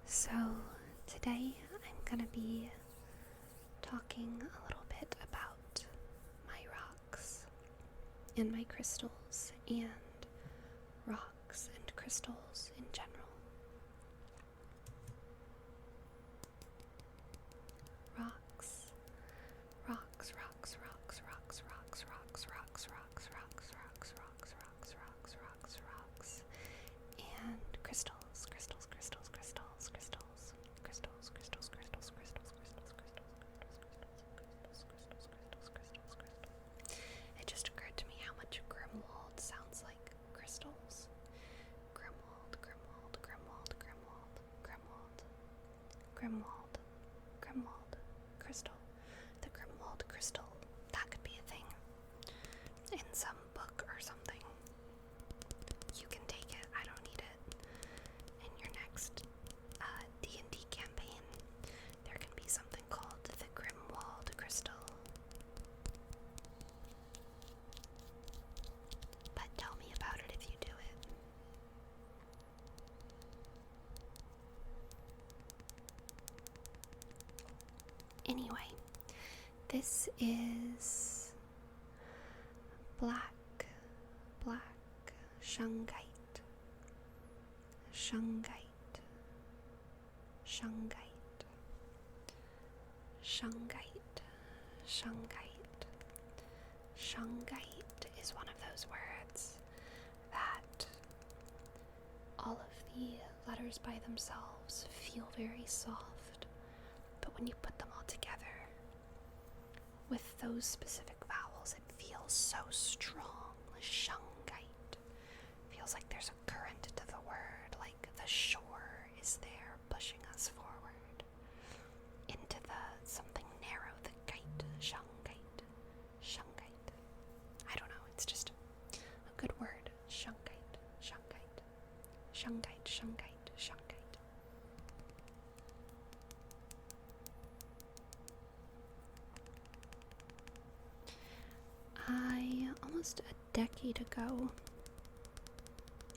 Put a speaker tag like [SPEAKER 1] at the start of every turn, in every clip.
[SPEAKER 1] So, today I'm going to be talking a little bit about my rocks and my crystals and rocks and crystals in general. Rocks, rocks, rocks, rocks, rocks, rocks, rocks, rocks, rocks, rocks, rocks, rocks, rocks, rocks, rocks, rocks, and crystals, crystals, crystals, crystals, crystals, crystals, crystals, crystals, crystals, crystals, crystals. It just occurred to me how much Grimwald sounds like crystals. Grimwald, Grimwald, Grimwald, Grimwald, Grimwald, Grimwald, Grimwald, crystal. The Grimwald crystal. That could be a thing in some book or something. You can take it. I don't need it. In your next D&D campaign, there can be something called the Grimwald crystal. But tell me about it if you do it. Anyway, this is black shungite, shungite, shungite, shungite, shungite. Shungite is one of those words that all of the letters by themselves feel very soft, but when you put them all together with those specific vowels, it feels so strong. Shungite feels like there's a current to the word, like the shore is there pushing us forward into the something narrow, the gate. Shungite, shungite. I don't know, it's just a good word. Shungite, shungite, shungite, shungite, shungite. Almost a decade ago,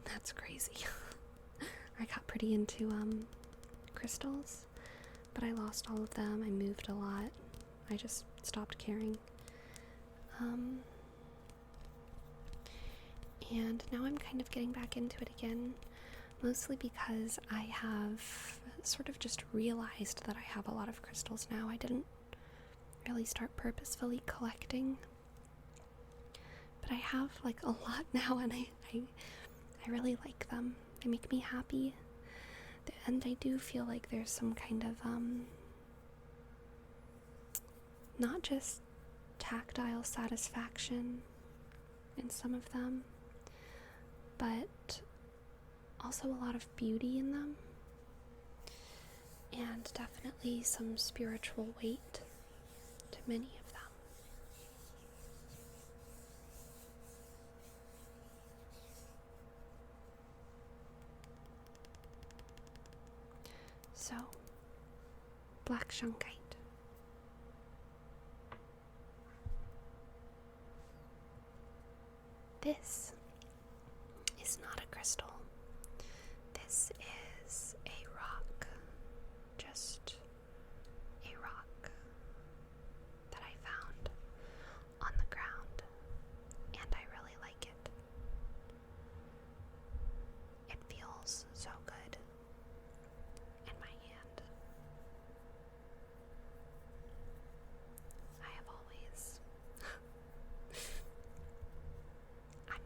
[SPEAKER 1] that's crazy. I got pretty into crystals, but I lost all of them. I moved a lot. I just stopped caring. And now I'm kind of getting back into it again, mostly because I have sort of just realized that I have a lot of crystals now. I didn't really start purposefully collecting, but I have like a lot now, and I really like them. They make me happy, and I do feel like there's some kind of not just tactile satisfaction in some of them, but also a lot of beauty in them, and definitely some spiritual weight to many of them. So, black shungite. This is not a crystal. This is a rock. Just a rock that I found on the ground, and I really like it. It feels so good in my hand. I have always I'm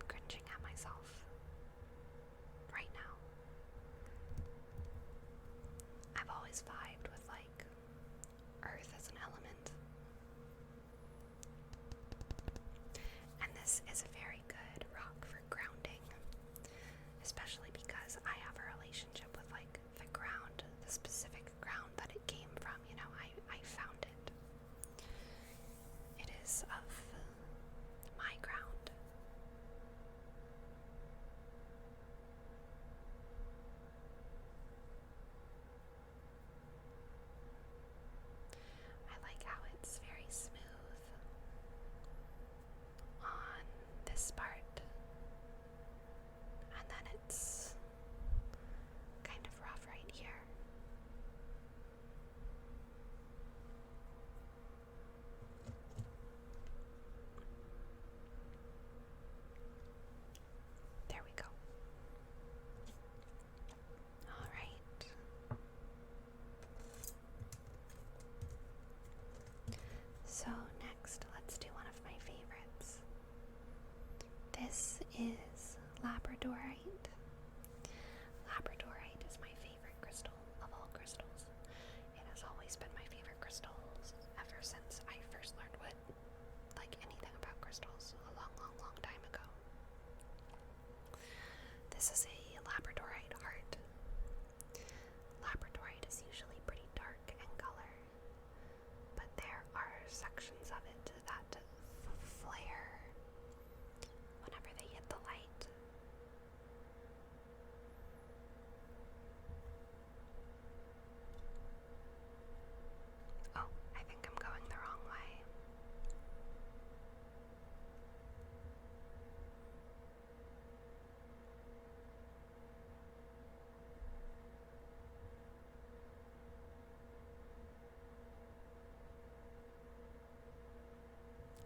[SPEAKER 1] This is a labradorite heart. Labradorite is usually pretty dark in color, but there are sections of it that flare whenever they hit the light. Oh, I think I'm going the wrong way.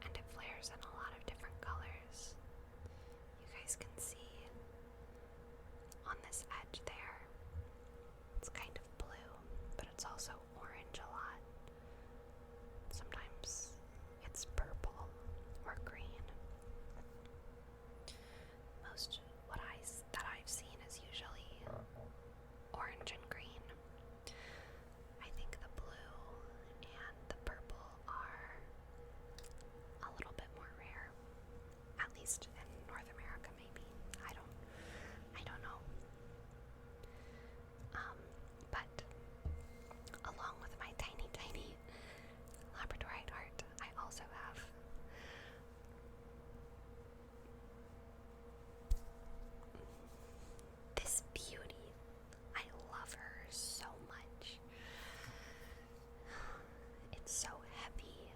[SPEAKER 1] And it flares in a lot of different colors. You guys can see on this edge there, it's kind of blue, but it's also orange a lot. Sometimes it's purple or green. Most that I've seen is usually orange and green. I think the blue and the purple are a little bit more rare, at least in North America, maybe. I don't know. But along with my tiny, tiny labradorite heart, I also have this beauty. I love her so much. It's so heavy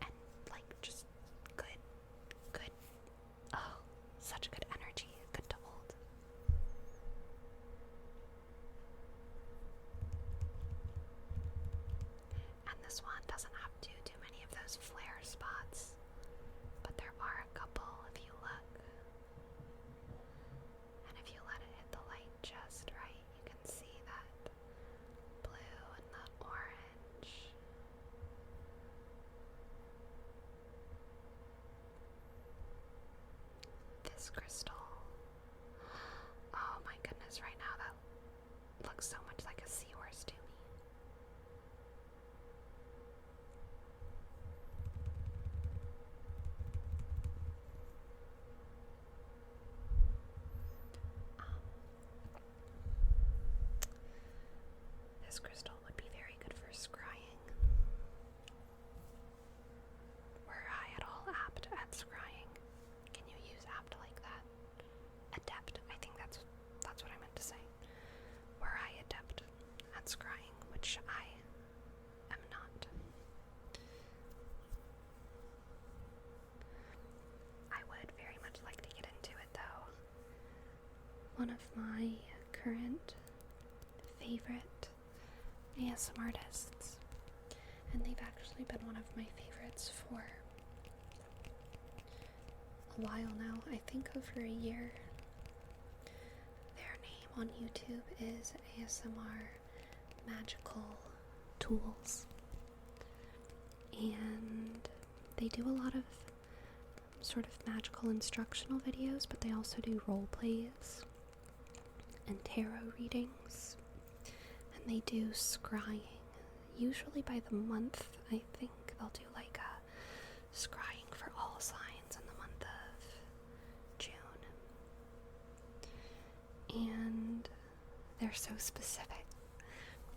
[SPEAKER 1] and like just good. Oh, such good energy, good to hold. And this one doesn't have too many of those flare spots, but there are a couple if you look. And if you let it hit the light just right, you can see that blue and the orange. This crystal. Oh my goodness, right now that looks so much like a seahorse to me. This crystal would be very good for scrying. Were I at all apt at scrying? Can you use apt like that? Adept, I think that's what I meant to say. Were I adept at scrying, which I am not. I would very much like to get into it though. One of my current favorite ASMR artists, and they've actually been one of my favorites for a while now, I think over a year. Their name on YouTube is ASMR Magical Tools, and they do a lot of sort of magical instructional videos, but they also do role plays and tarot readings, and they do scrying. Usually by the month, I think they'll do like a scrying for all signs in the month of June. And they're so specific.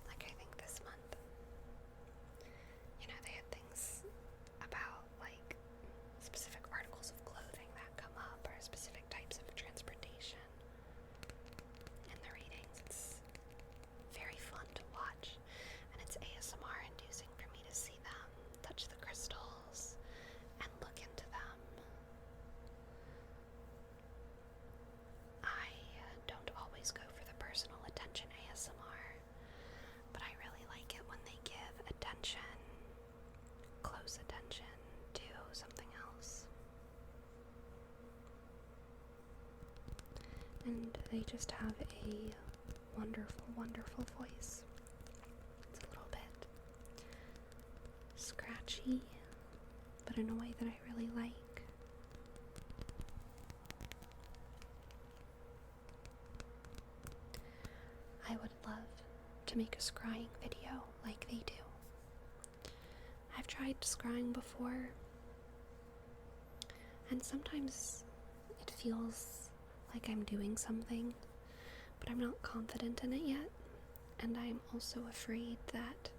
[SPEAKER 1] Like I think this month, they had things about like specific articles of clothing that come up or specific types of transportation in the readings. It's very fun to watch, and it's ASMR inducing for me to see them, touch the crystals, and look into them. I don't always go for the personal attention ASMR, but I really like it when they give attention, close attention to something else. And they just have a wonderful, wonderful voice. It's a little bit scratchy, but in a way that I really like. I would love to make a scrying video like they do. I've tried scrying before, And sometimes it feels like I'm doing something, but I'm not confident in it yet. And I'm also afraid that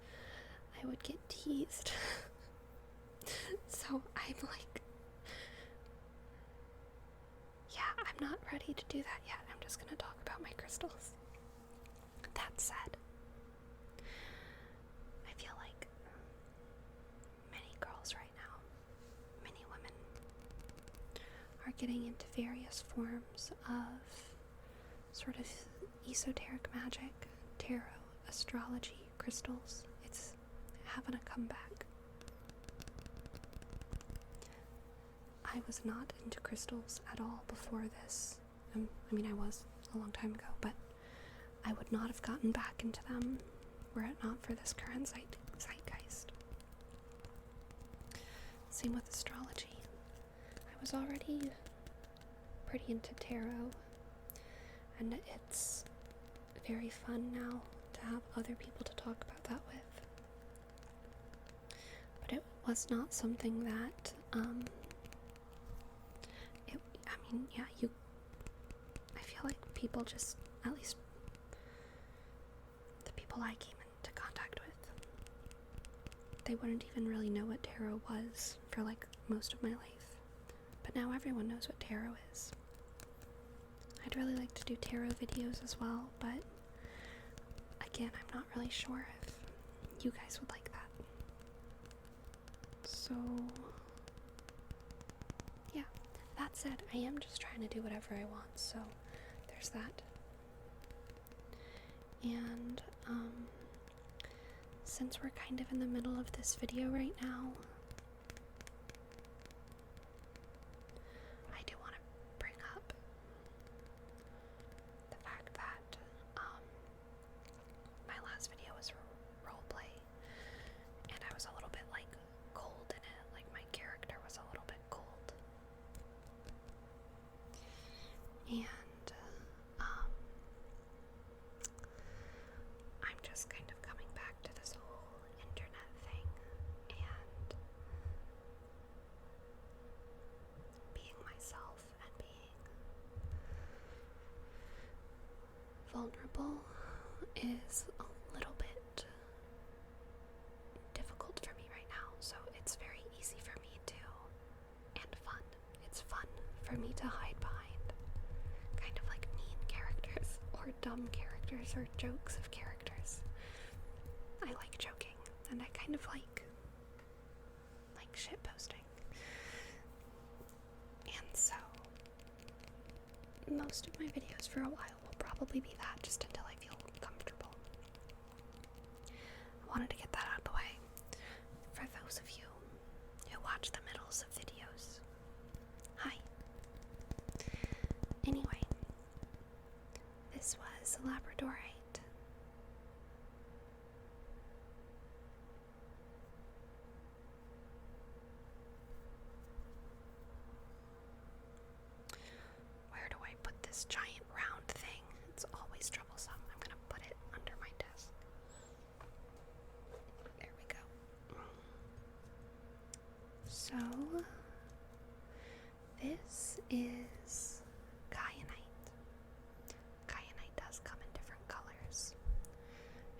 [SPEAKER 1] I would get teased. So I'm like, yeah, I'm not ready to do that yet. I'm just gonna talk about my crystals. That said, I feel like many girls right now, many women, are getting into various forms of sort of esoteric magic, tarot, astrology, crystals. It's having a comeback. I was not into crystals at all before this. I mean, I was a long time ago, but I would not have gotten back into them were it not for this current zeitgeist. Same with astrology. I was already pretty into tarot, and it's very fun now to have other people to talk about that with. But it was not something that, I feel like people just, at least the people I came into contact with, they wouldn't even really know what tarot was for like most of my life. But now everyone knows what tarot is. I'd really like to do tarot videos as well, but again, I'm not really sure if you guys would like that. So, yeah, that said, I am just trying to do whatever I want, so there's that. And, since we're kind of in the middle of this video right now, I do want to bring up the fact that, my last video was roleplay, and I was a little bit, like, cold in it, like my character was a little bit cold. And, I'm just kind of coming back to this whole internet thing and being myself and being vulnerable is a little bit difficult for me right now, so it's very easy for me to, and fun. It's fun for me to hide behind kind of like mean characters or dumb characters or jokes of characters. I like joking, and I kind of like shit posting. And so most of my videos for a while will probably be that, just until I feel comfortable. I wanted to get that out of the way for those of you who watch the middles of videos. Hi. Anyway, this was Labradorite. Where do I put this giant round thing? It's always troublesome. I'm gonna put it under my desk. There we go. So, this is kyanite. Kyanite does come in different colors.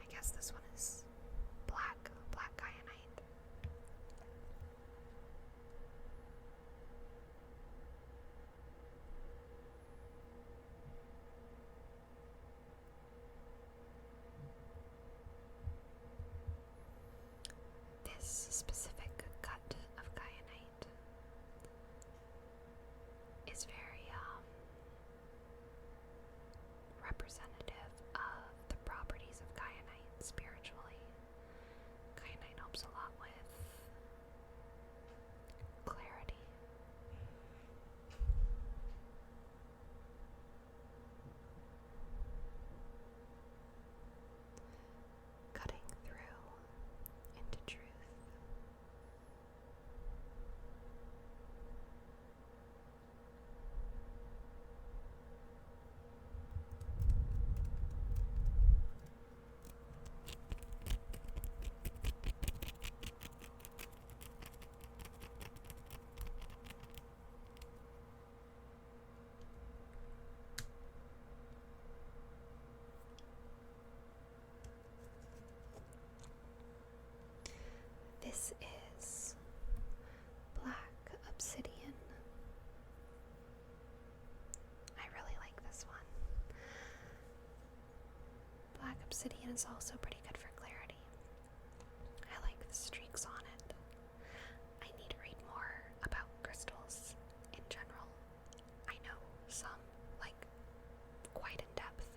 [SPEAKER 1] I guess this one is black kyanite. This specific cut of kyanite is very representative of the properties of kyanite spiritually. Kyanite helps a lot with clarity. Cutting through into truth. obsidian is also pretty good for clarity. I like the streaks on it. I need to read more about crystals in general. I know some, like, quite in depth,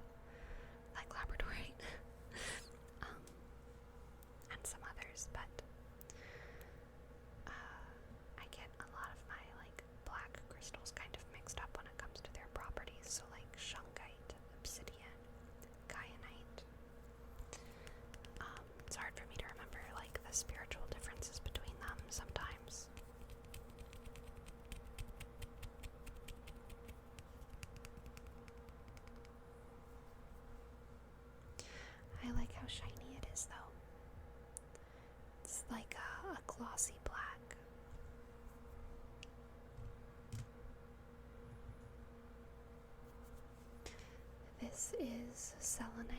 [SPEAKER 1] like labradorite, and some others, but I get a lot of my, like, black crystals kind of mixed up when it comes to their properties, so like shungite, obsidian, kyanite. It's hard for me to remember, like, the spiritual differences between them sometimes. I like how shiny it is, though. It's like a glossy black. This is selenite.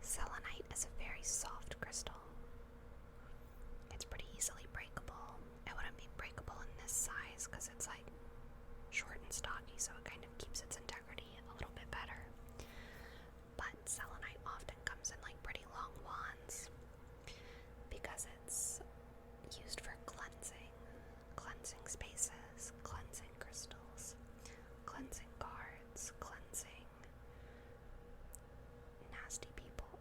[SPEAKER 1] Selenite is a very soft crystal. It's pretty easily breakable. It wouldn't be breakable in this size because it's like short and stocky, so it kind of keeps its integrity a little bit better. But selenite often comes in like pretty long wands because it's used for cleansing spaces, cleansing crystals, cleansing cards, cleansing nasty people.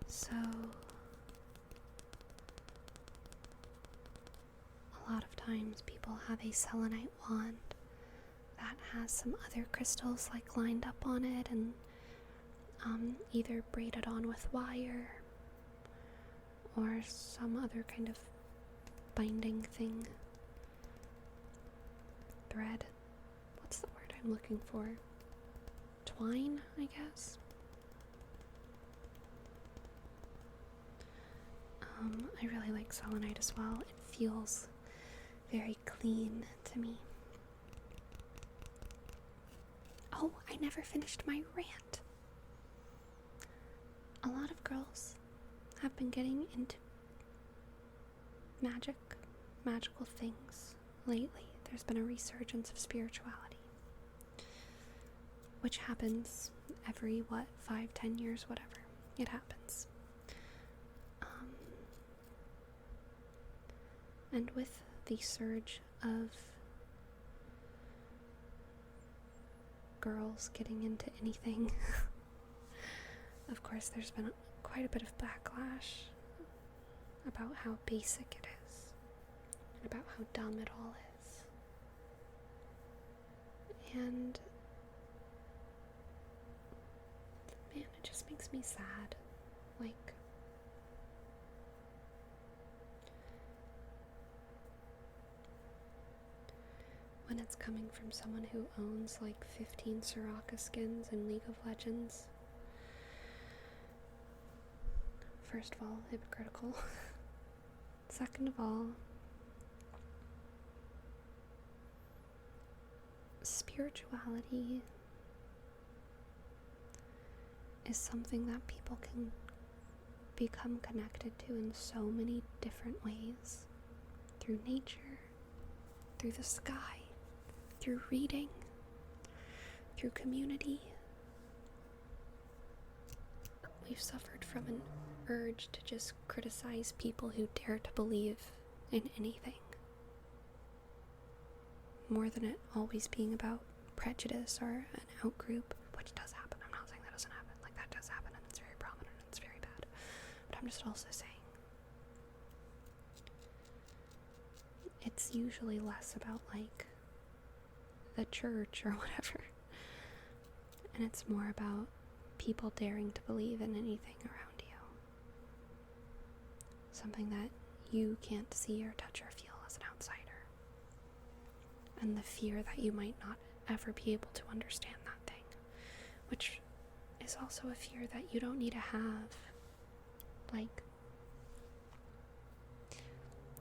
[SPEAKER 1] So, a lot of times people have a selenite wand that has some other crystals like lined up on it and either braided on with wire or some other kind of binding thing. Thread. What's the word I'm looking for? Twine, I guess. I really like selenite as well. It feels very clean to me. Oh, I never finished my rant. A lot of girls have been getting into magical things lately. There's been a resurgence of spirituality, which happens every, 5-10 years, whatever. It happens. And with the surge of girls getting into anything, of course there's been quite a bit of backlash about how basic it is, and about how dumb it all is. And man, it just makes me sad. Like, when it's coming from someone who owns like 15 Soraka skins in League of Legends. First of all, hypocritical. Second of all, spirituality is something that people can become connected to in so many different ways. Through nature, through the sky, through reading, through community. We've suffered from an urge to just criticize people who dare to believe in anything, more than it always being about prejudice or an outgroup, which does happen. I'm not saying that doesn't happen. Like, that does happen, and it's very prominent and it's very bad. But I'm just also saying it's usually less about like the church or whatever, and it's more about people daring to believe in anything around you, something that you can't see or touch or feel as an outsider, and the fear that you might not ever be able to understand that thing, which is also a fear that you don't need to have. Like,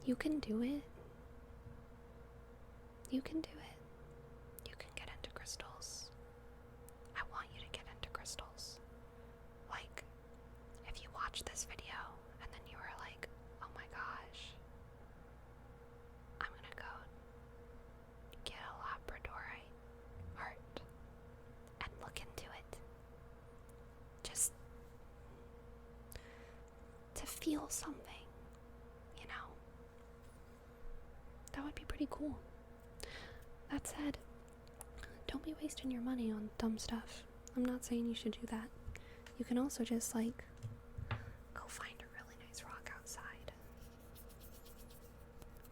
[SPEAKER 1] you can do it, You can do it. You can get into crystals. I want you to get into crystals. Like, if you watch this video and then you were like, oh my gosh, I'm gonna go get a labradorite heart and look into it. Just to feel something, you know? That would be pretty cool. That said, don't be wasting your money on dumb stuff. I'm not saying you should do that. You can also just, like, go find a really nice rock outside.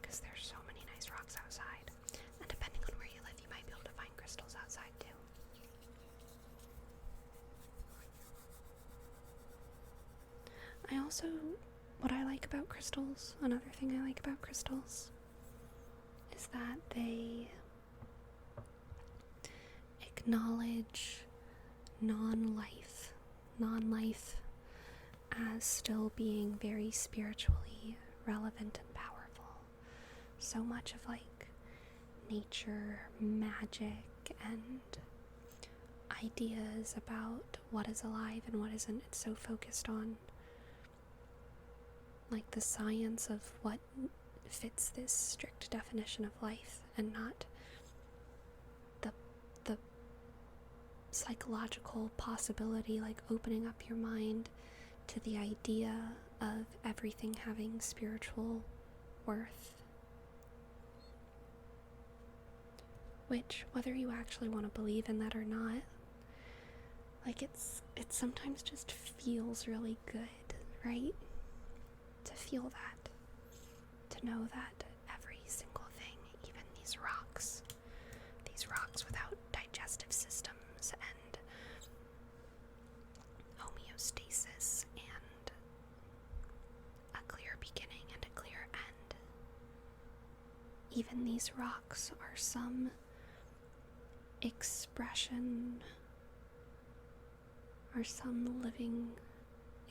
[SPEAKER 1] Because there's so many nice rocks outside. And depending on where you live, you might be able to find crystals outside too. I also, what I like about crystals, another thing I like about crystals, is that they acknowledge non-life as still being very spiritually relevant and powerful. So much of like nature, magic, and ideas about what is alive and what isn't, it's so focused on like the science of what fits this strict definition of life, and not the psychological possibility, like opening up your mind to the idea of everything having spiritual worth. Which, whether you actually want to believe in that or not, like it sometimes just feels really good, right? To feel that. To know that every single thing, even these rocks without digestive systems and homeostasis and a clear beginning and a clear end, even these rocks are some expression, are some living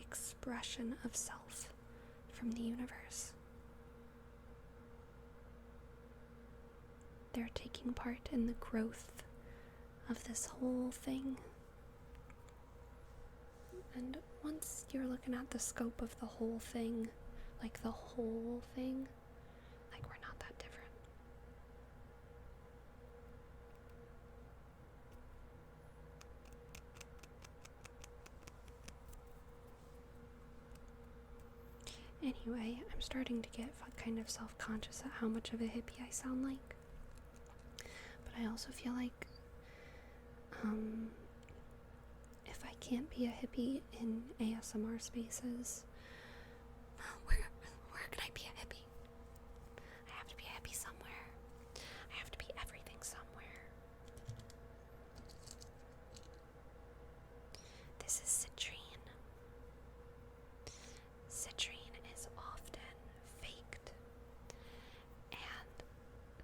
[SPEAKER 1] expression of self from the universe. They're taking part in the growth of this whole thing. And once you're looking at the scope of the whole thing, like the whole thing, like we're not that different. Anyway, I'm starting to get kind of self-conscious at how much of a hippie I sound like. But I also feel like if I can't be a hippie in ASMR spaces, where can I be a hippie? I have to be a hippie somewhere. I have to be everything somewhere. This is citrine. Citrine is often faked, and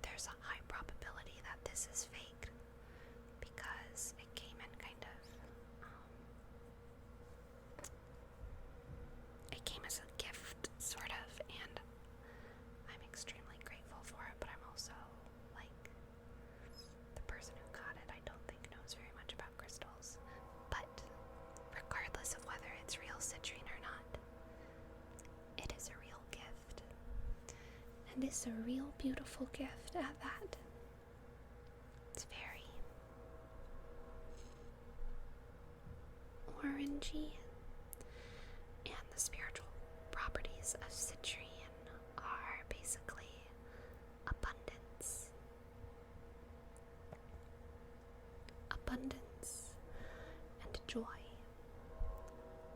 [SPEAKER 1] there's a high probability that this is fake because it came in kind of it came as a gift, sort of, and I'm extremely grateful for it, but I'm also like, the person who got it I don't think knows very much about crystals. But regardless of whether it's real citrine or not, it is a real gift, and it's a real beautiful gift at that. It's very orangey, and the spiritual properties of citrine are basically abundance and joy.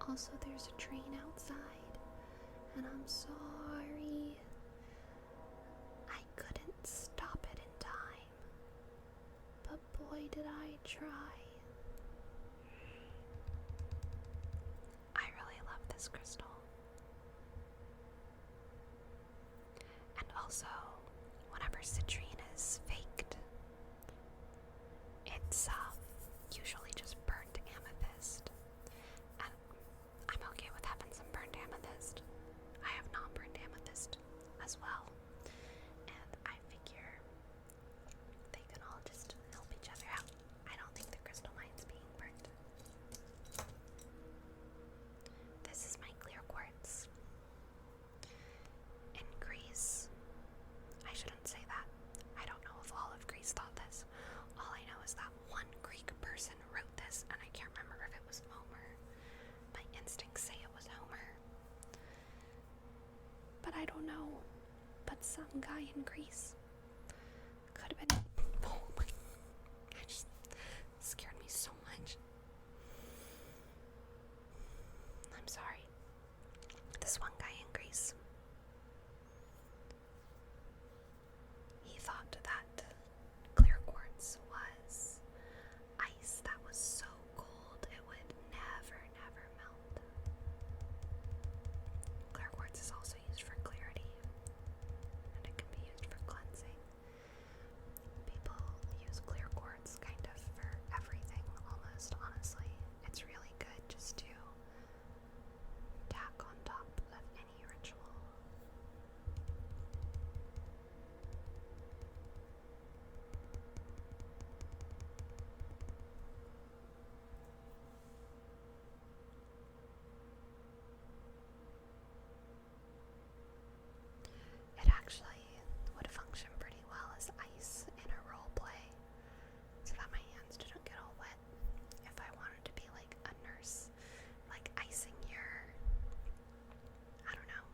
[SPEAKER 1] Also, there's a train outside, and I'm sorry I couldn't stop it in time, but boy did I try. I really love this crystal. And also, whenever citrine is faked, it's usually just burnt amethyst. And I'm okay with having some burnt amethyst. I have non-burnt amethyst as well. And I figure some guy in Greece. Could have been. Oh my. That just scared me so much. I'm sorry. This one guy in Greece. He thought that clear quartz was ice that was so cold it would never melt. Clear quartz is also used for clarity, and it can be used for cleansing. People use clear quartz kind of for everything, almost, honestly. It's really good just to tack on top of any ritual. It actually would function pretty well as ice in a role play, so that my hands didn't get all wet. If I wanted to be like a nurse, like icing your, I don't know,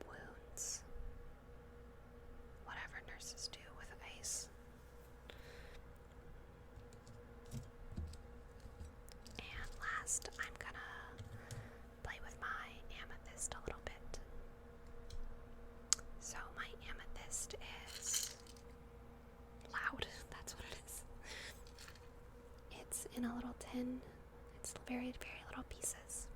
[SPEAKER 1] wounds, whatever nurses do with ice. And last, I'm gonna play with my amethyst a little bit. So my amethyst is loud. That's what it is. It's in a little tin. It's very little pieces.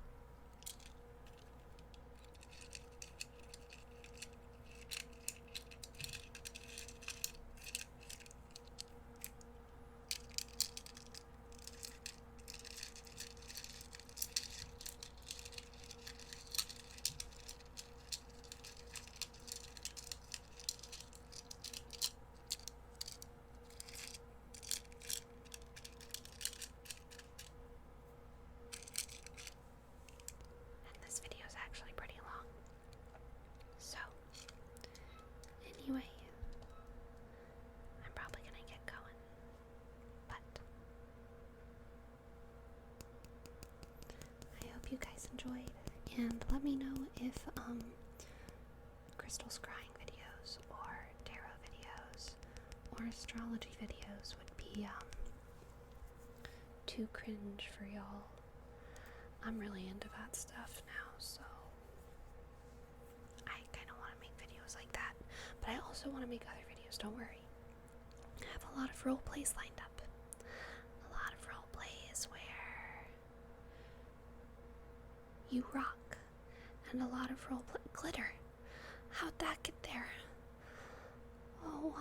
[SPEAKER 1] And this video is actually pretty long. So, anyway, I'm probably gonna get going. But I hope you guys enjoyed, and let me know if crystal scrying videos or tarot videos or astrology videos would be too cringe for y'all. I'm really into that stuff now, so I kind of want to make videos like that, but I also want to make other videos, don't worry. I have a lot of role plays lined up. A lot of role plays where you rock, and a lot of role play glitter. How'd that get there? Oh,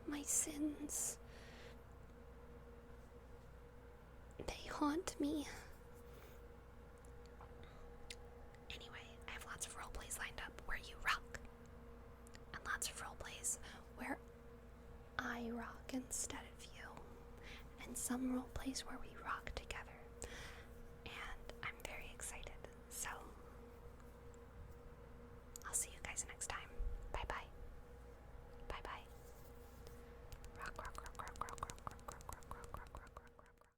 [SPEAKER 1] my sins. They haunt me. Anyway, I have lots of role plays lined up where you rock, and lots of role plays where I rock instead of you, and some role plays where we rock